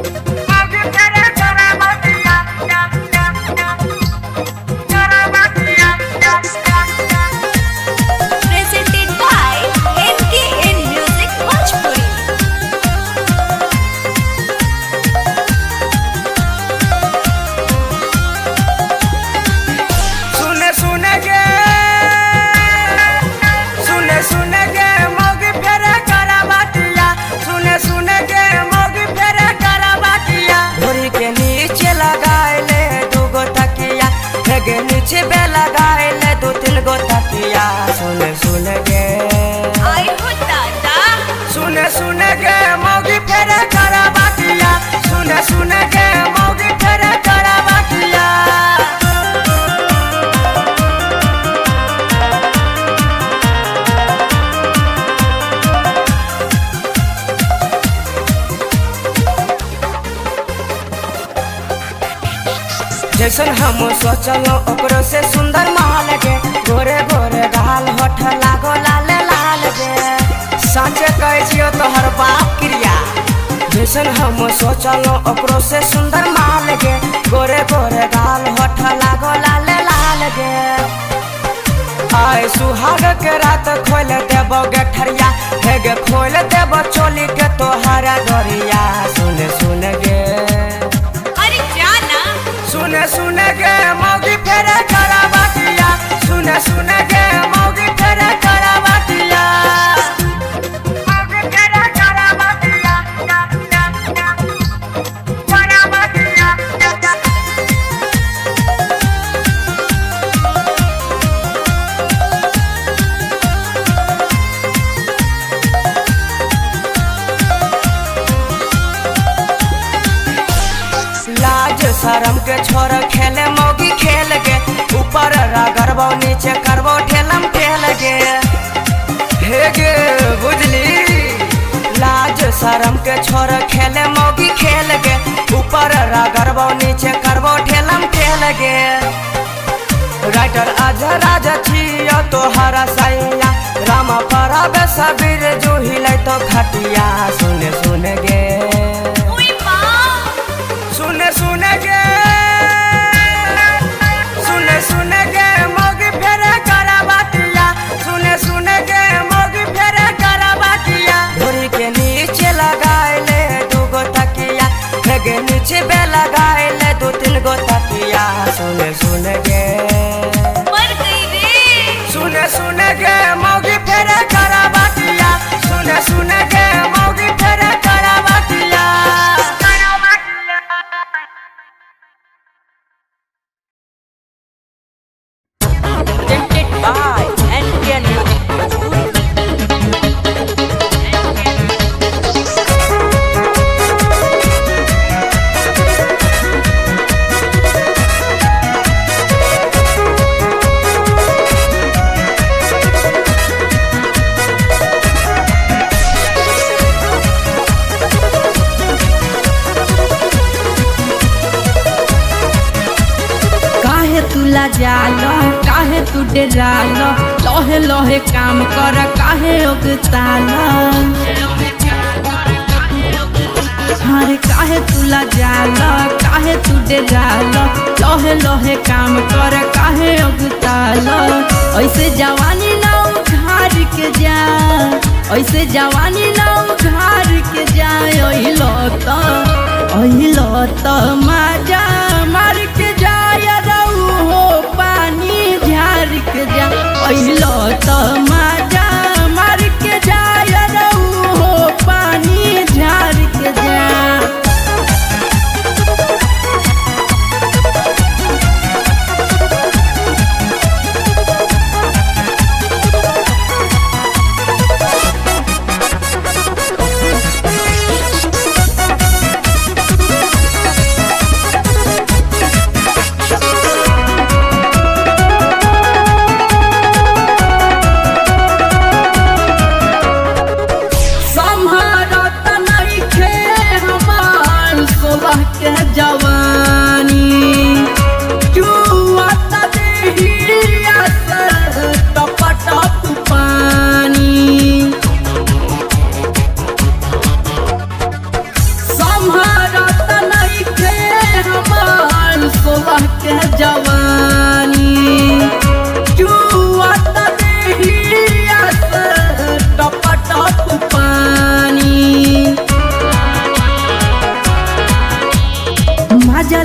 Presented by NKN Music Bhojpuri. सुने सुने के मोगी फेरे करा बाटिया, सुने सुने के मोगी फेरे करा बाटिया। घोड़ी के नीचे लगाए ले दूगो तकिया, हेगे नीचे बे लगाए ले दो तीन गो तकिया। सुने सुने के आई हो दादा। सुने सुने के मोगी फेरे करा बाटिया, सुने सुने के मोगी फेरे करा बाटिया। जैसन हम सोचलो ओकरो से सुंदर महल के, गोरे गोरे गाल होठ लागो लाल लाल गे। साँचे कहै छियो तोहर बाप क्रिया। जैसन हम सोचलो ओकरो से सुंदर महल के, गोरे गोरे गाल होठ लागो लाल लाल गे। आय सुहाग के रात खोल देबो गठरिया, हेगे खोल देबो चोली के तोहर डोरिया। सुन सुन गे अरे जाना। सुने सुने के मोगी फेरे करा बाटिया, सुने सुने के मोगी फेरे करा बाटिया। मोगी फेरे करा बाटिया, करा बाटिया। लाज शरम के छोर खेले मोगी खेल गे, ऊपर रगड़बो नीचे करबो ठेलम ठेल गे। हे गे बुझली, लाज शरम के छोर खेले मोगी खेल गे, ऊपर रगड़बो नीचे करबो ठेलम ठेल गे। राइटर अजय राजा छियो तोहर सैया, राम परब सबीर जुहिलै तो खटिया। सुने सुने गे ओए माँ। सुने सुने के मोगी फेरे करा बाटिया, सुने सुने के मोगी फेरे करा बाटिया। घोड़ी के नीचे लगाए ले दूगो तकिया, हेगे नीचे बे लगाए ले दो तीन गो तकिया। सुने सुने के मर गई रे। सुने सुने के मोगी फेरे करा बाटिया, सुने सुने के मोगी फेरे करा बाटिया। Presented by NKN Music Bhojpuri. काहे तुला जालो, काहे तू डरालो, लोहे लोहे काम कर काहे उगतालो। हरे काहे तुला जालो, काहे तू डरालो, लोहे लोहे काम कर काहे उगतालो। ऐसे जवानी ना उघार के जा, ऐसे जवानी ना उघार के जा। ओहिलो तो माजा मार के जाय रहू हो पानी झार के जा। ओहिलो तो माजा मार के जाय रहू हो पानी झार के जा।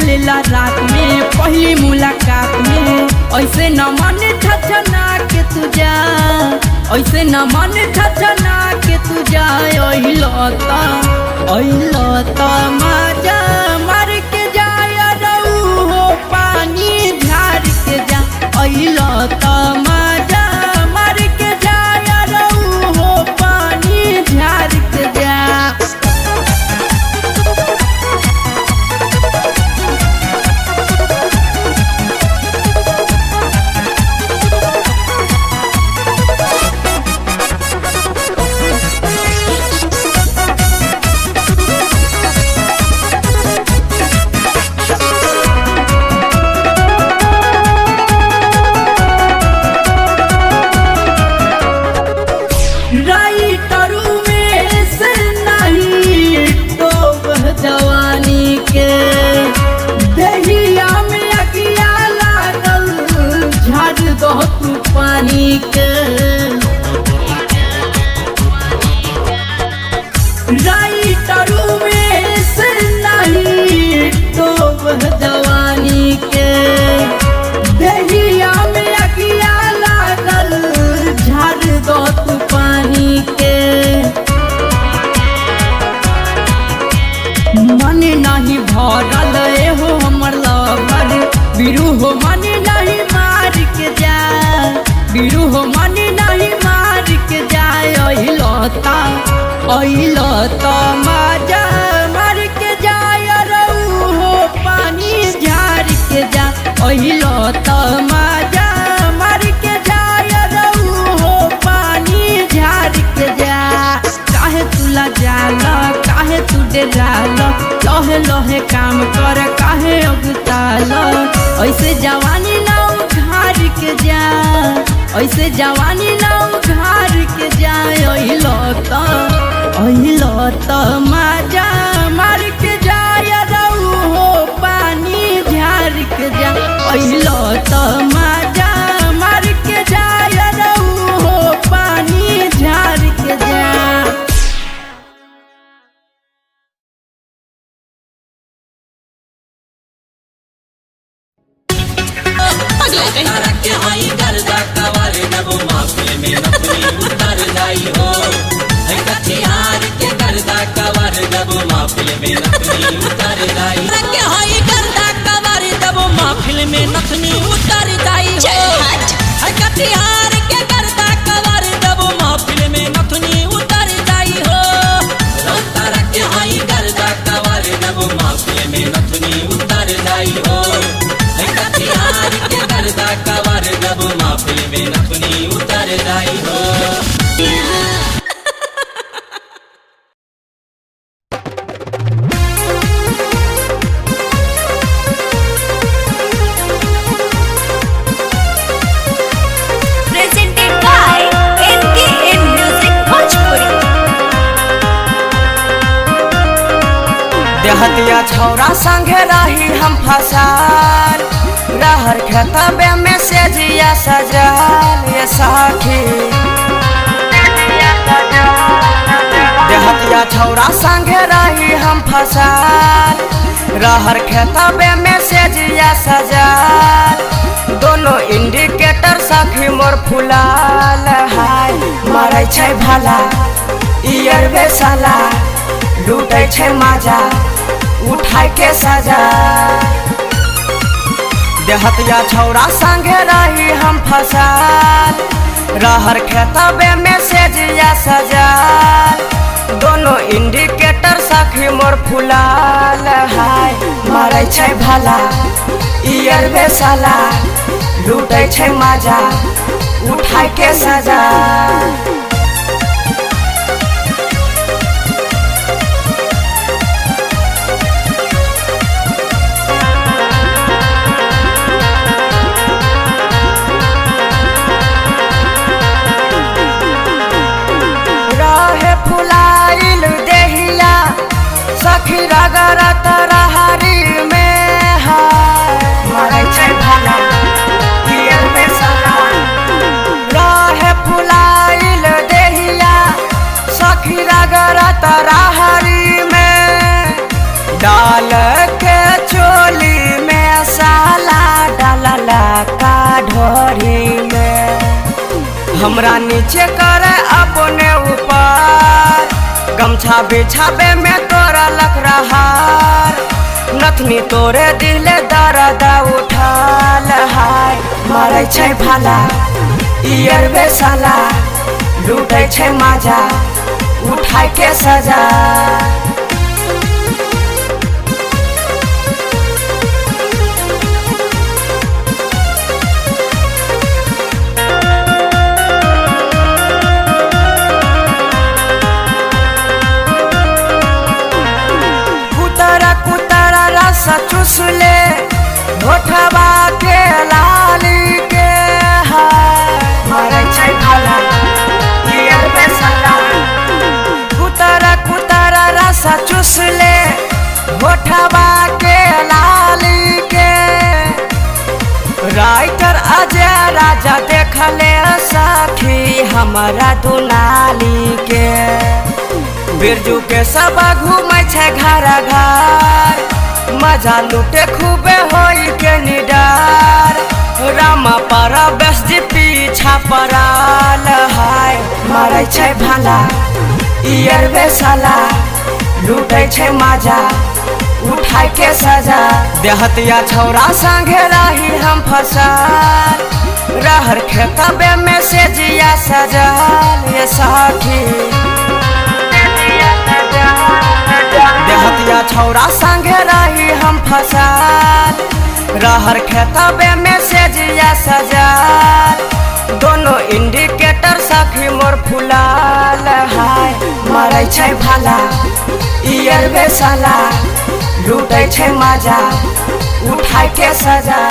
चलेला रात में पहली मुलाकात में ऐसे न मन छछना के तू जा ऐसे न मन छछना के तू जा अइलता मजा मार के जाया रहू हो पानी झाड़ के जा अइलता मजा मार के जाया रहू हो पानी झाड़ के जा। जवानी के दहिया में अगिया लागल झाड़ दो तू पानी के राइटरू में से नहीं तो जवानी के दहिया में अगिया लागल झाड़ दो तू पानी के मन नहीं भरल हो हमर लवर बिरू हो मन नहीं मार के जा बिरू हो मन नहीं मार के जाए अइलता मजा मार के जाए रहू हो पानी झाड़ के जा अइलता मजा मार के जाए रहू हो पानी झाड़ के जा। काहे तुला जाला काहे तू डेराला लहे लहे काम कर काहे अगताल ऐसे जवानी ना उघार के जा ऐसे जवानी ना उघार के जा अइलता मजा मार के जाया रहू हो पानी झाड़ के जा अइलता मजा मार के जाया रहू हो पानी झाड़ के जा। के हाई गर्दा कवारे नबो माफिल में नपनी उतर जाई हो है कचिहार के गर्दा कवारे नबो माफिल में नपनी उतर जाई के हाई गर्दा कवारे नबो माफिल में नपनी उतर जाई हो है कचिहार के गर्दा कवारे नबो माफिल में नपनी उतर जाई हो रंतारा के हाई गर्दा कवारे नबो माफिल में नपनी उतर जाई हो कचिहार के गर्दा कवार जब माफिल में नपनी उतर जाई हो। Presented by NKN Music Bhojpuri। देहतिया छौरा संगे रही हम फसाल रहर खेतबे में से जिया सजल ये साथी देहतिया छौरा संगे रही हम फसाल रहर खेतबे में से जिया सजल दोनों इंडिकेटर सखी मोर फुलाल हाय मरै छै भला इयर बेसाला लूटै छै मजा उठाय के सजा देहतिया छौरा संगे रही हम फसाल रहर खेतबे में से जिया सजाल दोनों इंडिकेटर सखी मोर फुलाल हाय मरै छै भला इयर बेसाला लूटै छै मजा उठाय के सजा। सखी रगरत रहरी में मरै छै भला इयर बेसाला रहे फुलाइल देहिया सखी रगरत रहरी में डाल के चोली का ढोरी में, हमरा नीचे करे अपने ऊपर, गमछा बिछाबे में तोरा लग रहा, नथनी तोरे दिले दर्द उठाल हाय। मरै छै भाला इयर बेसाला, लूटे छै मजा उठाय के सजा। कुतरा रस चूसले होठवा के लाली के हाय। मरै छै भाला इयर बेसाला, कुतरा रस चूसले होठवा के लाली के। राइटर अजय राजा देखले सखी हमारा दुनाली के, बिरजू के सब घूमै छै घर घर, मजा लूटे खूबे होई के निडार, रामा पर बेस जी पीछा पड़ाल हाय। मरै छै भाला इयर बेसाला, लूटे छै मजा उठाय के सजा। देहतिया छौरा संगे रही हम फसल, रहर खेतबे में से जिया सजल ये सखी। देहतिया छौरा संगे रही हम फसल, रहर खेतबे में से जिया सजल, दोनों इंडिकेटर सखी मोर फुलाल हाय। मरै छै भाला इयर बेसाला, लूटे छै मजा उठाय के सजा।